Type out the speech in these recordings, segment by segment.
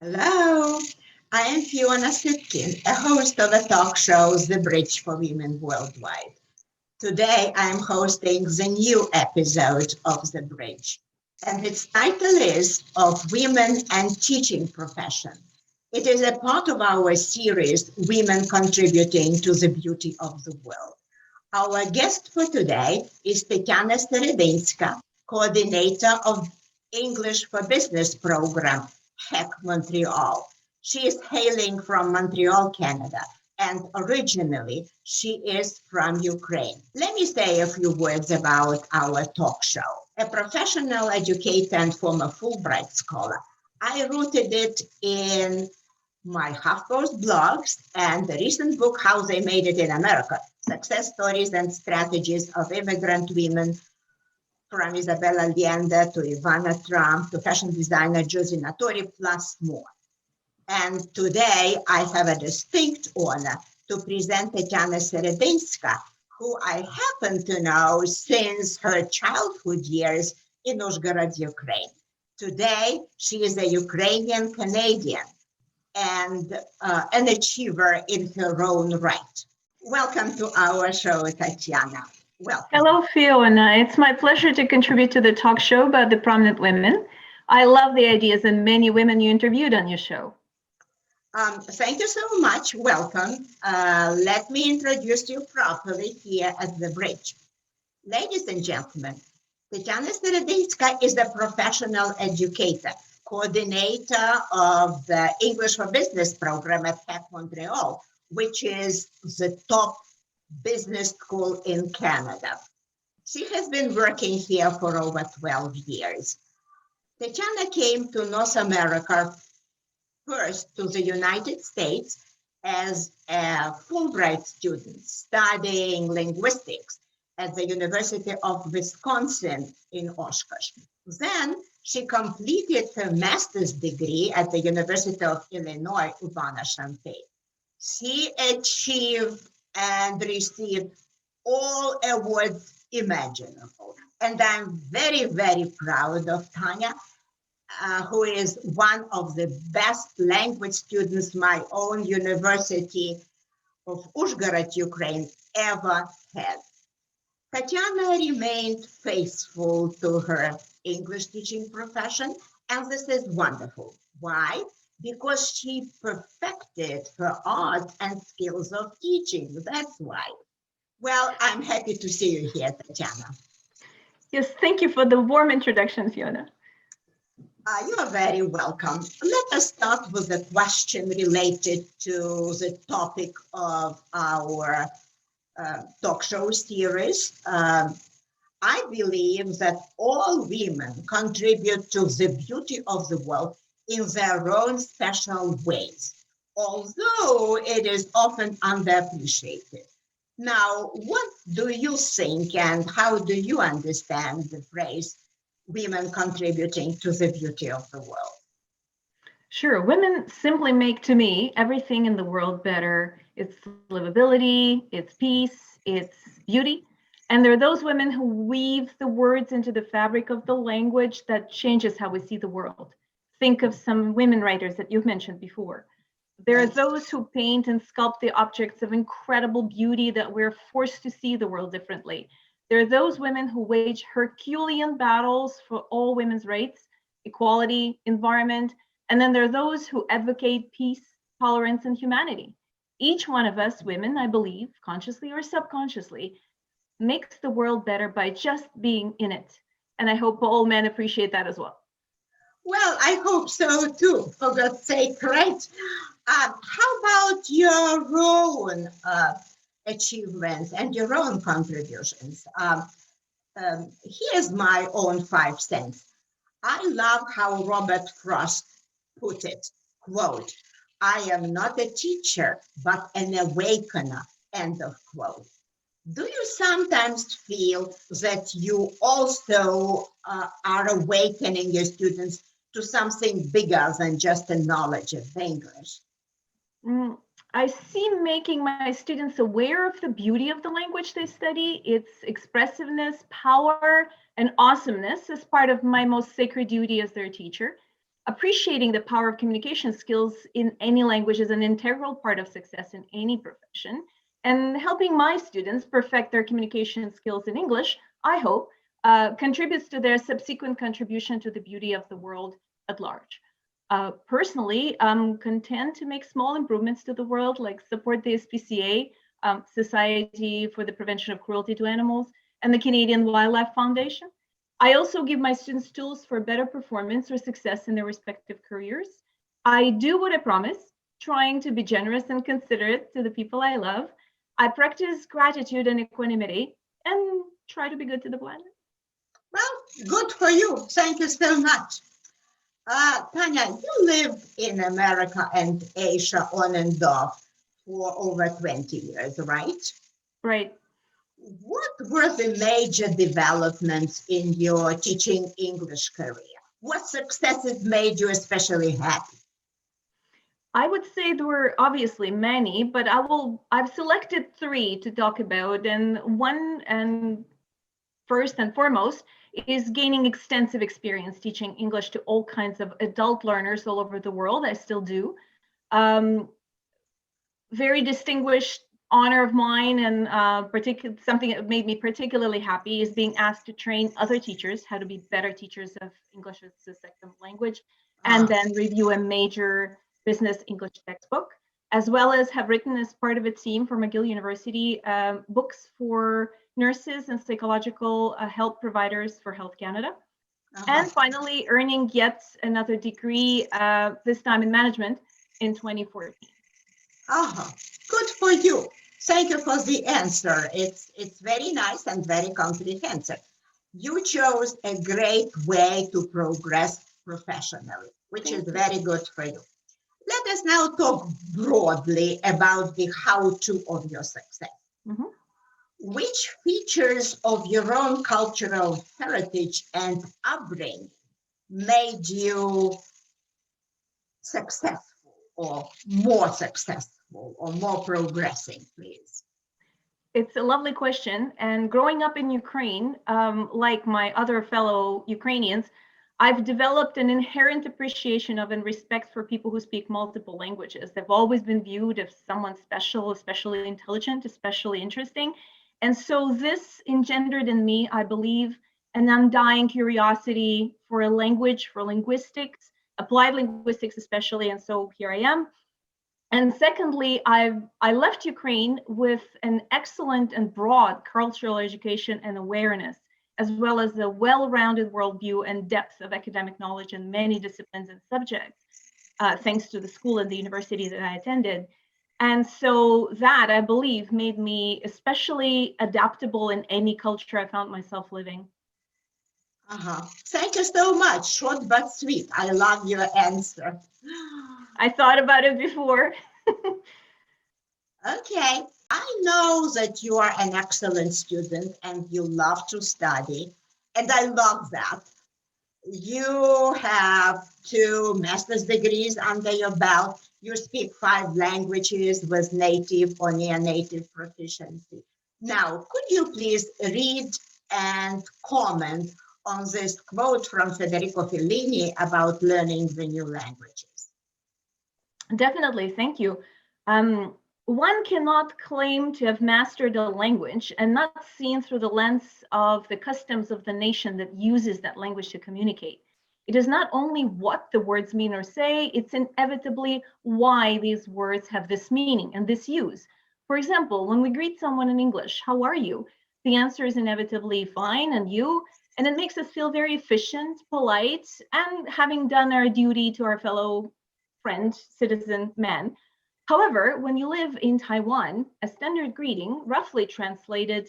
Hello, I am Fiona Sitkin, a host of the talk show The Bridge for Women Worldwide. Today I am hosting the new episode of The Bridge, and its title is Of Women and Teaching Profession. It is a part of our series, Women Contributing to the Beauty of the World. Our guest for today is Tetiana Seredynska, coordinator of English for Business program, HEC-Montreal. She is hailing from Montreal, Canada, and originally she is from Ukraine. Let me say a few words about our talk show. A professional educator and former Fulbright scholar, I rooted it in my HuffPost blogs and the recent book, How They Made It in America, Success Stories and Strategies of Immigrant Women, from Isabella Allende to Ivana Trump to fashion designer Josie Natori, plus more. And today I have a distinct honor to present Tetiana Seredynska, who I happen to know since her childhood years in Uzhgorod, Ukraine. Today, she is a Ukrainian Canadian and an achiever in her own right. Welcome to our show, Tatiana. Welcome. Hello, Fiona. It's my pleasure to contribute to the talk show about the prominent women. I love the ideas and many women you interviewed on your show. Thank you so much. Welcome. Let me introduce you properly here at the bridge. Ladies and gentlemen, Tetiana Seredynska is a professional educator, coordinator of the English for Business program at HEC-Montreal, which is the top business school in Canada. She has been working here for over 12 years. Tatiana came to North America first to the United States as a Fulbright student studying linguistics at the University of Wisconsin in Oshkosh. Then she completed her master's degree at the University of Illinois, Urbana-Champaign. She achieved and received all awards imaginable. And I'm very, very proud of Tanya, who is one of the best language students my own University of Uzhgorod, Ukraine, ever had. Tatiana remained faithful to her English teaching profession, and this is wonderful. Why? Because she perfected her art and skills of teaching. That's why. Well, I'm happy to see you here, Tatiana. Yes, thank you for the warm introduction, Fiona. You are very welcome. Let us start with a question related to the topic of our talk show series. I believe that all women contribute to the beauty of the world in their own special ways, although it is often underappreciated. Now, what do you think and how do you understand the phrase women contributing to the beauty of the world? Sure, women simply make, to me, everything in the world better. It's livability, it's peace, it's beauty. And there are those women who weave the words into the fabric of the language that changes how we see the world. Think of some women writers that you've mentioned before. There are those who paint and sculpt the objects of incredible beauty that we're forced to see the world differently. There are those women who wage Herculean battles for all women's rights, equality, environment, and then there are those who advocate peace, tolerance, and humanity. Each one of us women, I believe, consciously or subconsciously, makes the world better by just being in it. And I hope all men appreciate that as well. Well, I hope so too, for God's sake, right? How about your own achievements and your own contributions? Here's my own 5 cents. I love how Robert Frost put it, quote, I am not a teacher, but an awakener, end of quote. Do you sometimes feel that you also are awakening your students to something bigger than just a knowledge of English? I see making my students aware of the beauty of the language they study, its expressiveness, power, and awesomeness as part of my most sacred duty as their teacher. appreciating the power of communication skills in any language is an integral part of success in any profession. And helping my students perfect their communication skills in English, I hope, contributes to their subsequent contribution to the beauty of the world at large. Personally, I'm content to make small improvements to the world, like support the SPCA, Society for the Prevention of Cruelty to Animals, and the Canadian Wildlife Foundation. I also give my students tools for better performance or success in their respective careers. I do what I promise, trying to be generous and considerate to the people I love. I practice gratitude and equanimity and try to be good to the planet. Well, good for you. Thank you so much. Tanya, you lived in America and Asia on and off for over 20 years, right? Right. What were the major developments in your teaching English career? What successes made you especially happy? I would say there were obviously many, but I've selected three to talk about. And one, and first and foremost, is gaining extensive experience teaching English to all kinds of adult learners all over the world. I still do. Very distinguished honor of mine, and something that made me particularly happy is being asked to train other teachers how to be better teachers of English as a second language, and then review a major business English textbook, as well as have written as part of a team for McGill University books for nurses and psychological help providers for Health Canada. And finally, earning yet another degree, this time in management, in 2014. Good for you. Thank you for the answer. It's very nice and very comprehensive. You chose a great way to progress professionally, which is very good for you. Let us now talk broadly about the how-to of your success. Mm-hmm. Which features of your own cultural heritage and upbringing made you successful or more progressing, please? It's a lovely question. And growing up in Ukraine, like my other fellow Ukrainians, I've developed an inherent appreciation of and respect for people who speak multiple languages. They've always been viewed as someone special, especially intelligent, especially interesting. And so this engendered in me, I believe, an undying curiosity for a language, for linguistics, applied linguistics especially. And so here I am. And secondly, I left Ukraine with an excellent and broad cultural education and awareness, as well as a well-rounded worldview and depth of academic knowledge in many disciplines and subjects, thanks to the school and the university that I attended. And so that, I believe, made me especially adaptable in any culture I found myself living. Thank you so much. Short but sweet. I love your answer. I thought about it before. Okay. I know that you are an excellent student and you love to study, and I love that. You have 2 master's degrees under your belt. You speak 5 languages with native or near native proficiency. Now, could you please read and comment on this quote from Federico Fellini about learning the new languages? Definitely, thank you. One cannot claim to have mastered a language and not seen through the lens of the customs of the nation that uses that language to communicate. It is not only what the words mean or say, it's inevitably why these words have this meaning and this use. For example, when we greet someone in English, how are you? The answer is inevitably fine, and you? And it makes us feel very efficient, polite, and having done our duty to our fellow friend, citizen, man. However, when you live in Taiwan, a standard greeting, roughly translated,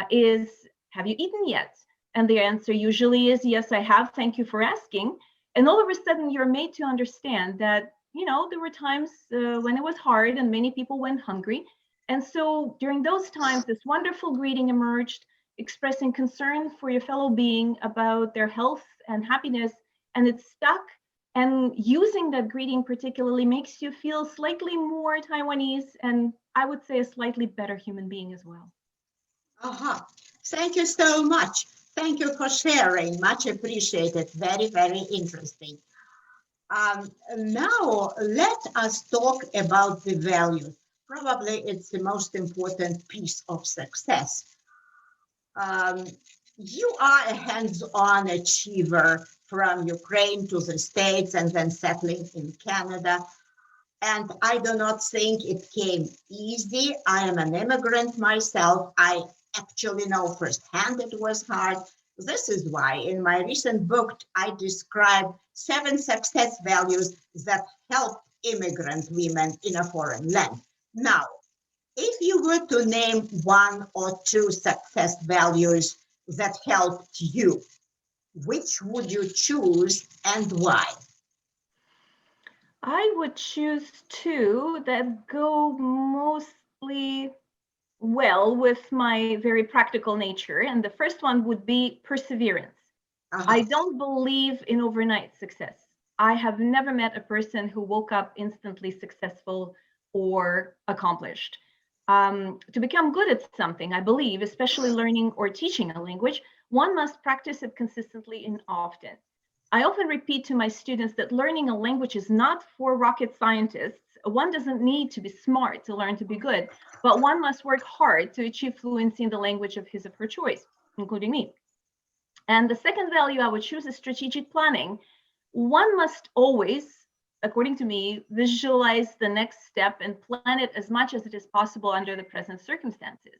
is, have you eaten yet? And the answer usually is, yes, I have, thank you for asking. And all of a sudden, you're made to understand that, there were times when it was hard and many people went hungry. And so during those times, this wonderful greeting emerged, expressing concern for your fellow being about their health and happiness, and it stuck. And using that greeting particularly makes you feel slightly more Taiwanese, and I would say a slightly better human being as well. Thank you so much. Thank you for sharing. Much appreciated. Very, very interesting. Now, let us talk about the value. Probably it's the most important piece of success. Um, you are a hands-on achiever from Ukraine to the States and then settling in Canada. And I do not think it came easy. I am an immigrant myself. I actually know firsthand it was hard. This is why in my recent book, I describe 7 success values that help immigrant women in a foreign land. Now, if you were to name 1 or 2 success values that helped you, which would you choose and why? I would choose 2 that go mostly well with my very practical nature. And the first one would be perseverance. I don't believe in overnight success. I have never met a person who woke up instantly successful or accomplished. To become good at something, I believe, especially learning or teaching a language, one must practice it consistently and often. I often repeat to my students that learning a language is not for rocket scientists. One doesn't need to be smart to learn to be good, but one must work hard to achieve fluency in the language of his or her choice, including me. And the second value I would choose is strategic planning. One must always, according to me, visualize the next step and plan it as much as it is possible under the present circumstances.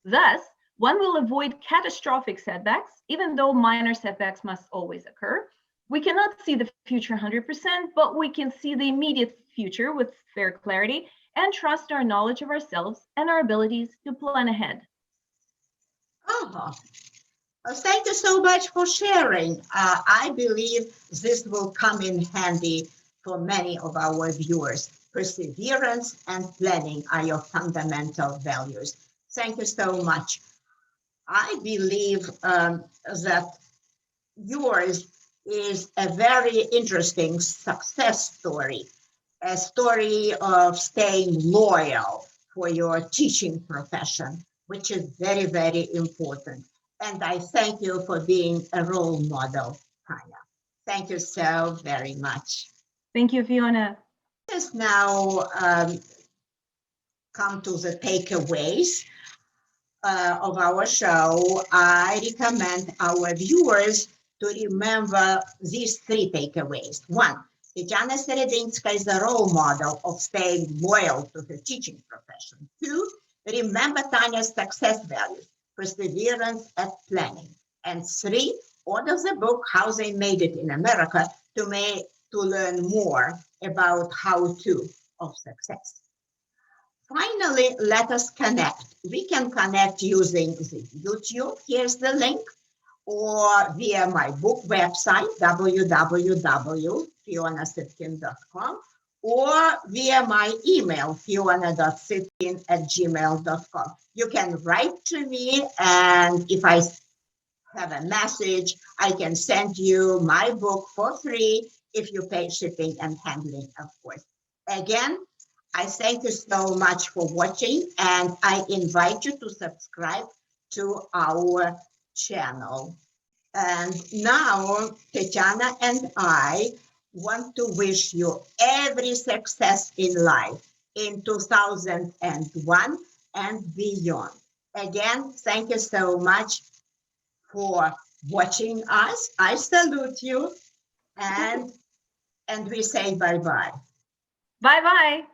Thus, one will avoid catastrophic setbacks, even though minor setbacks must always occur. We cannot see the future 100%, but we can see the immediate future with fair clarity and trust our knowledge of ourselves and our abilities to plan ahead. Thank you so much for sharing. I believe this will come in handy for many of our viewers. Perseverance and planning are your fundamental values. Thank you so much. I believe that yours is a very interesting success story, a story of staying loyal for your teaching profession, which is very, very important. And I thank you for being a role model, Tanya. Thank you so very much. Thank you, Fiona. Let's now come to the takeaways of our show. I recommend our viewers to remember these 3 takeaways. 1, Tetiana Seredynska is a role model of staying loyal to her teaching profession. 2, remember Tanya's success values, perseverance and planning. And 3, order the book, How They Made It in America, to learn more about how-to of success. Finally, let us connect. We can connect using the YouTube, here's the link, or via my book website, www.fionasitkin.com, or via my email, fiona.sitkin@gmail.com. You can write to me, and if I have a message, I can send you my book for free if you pay shipping and handling, of course. Again, I thank you so much for watching, and I invite you to subscribe to our channel. And now, Tatiana and I want to wish you every success in life in 2001 and beyond. Again, thank you so much for watching us. I salute you, and we say bye-bye. Bye-bye.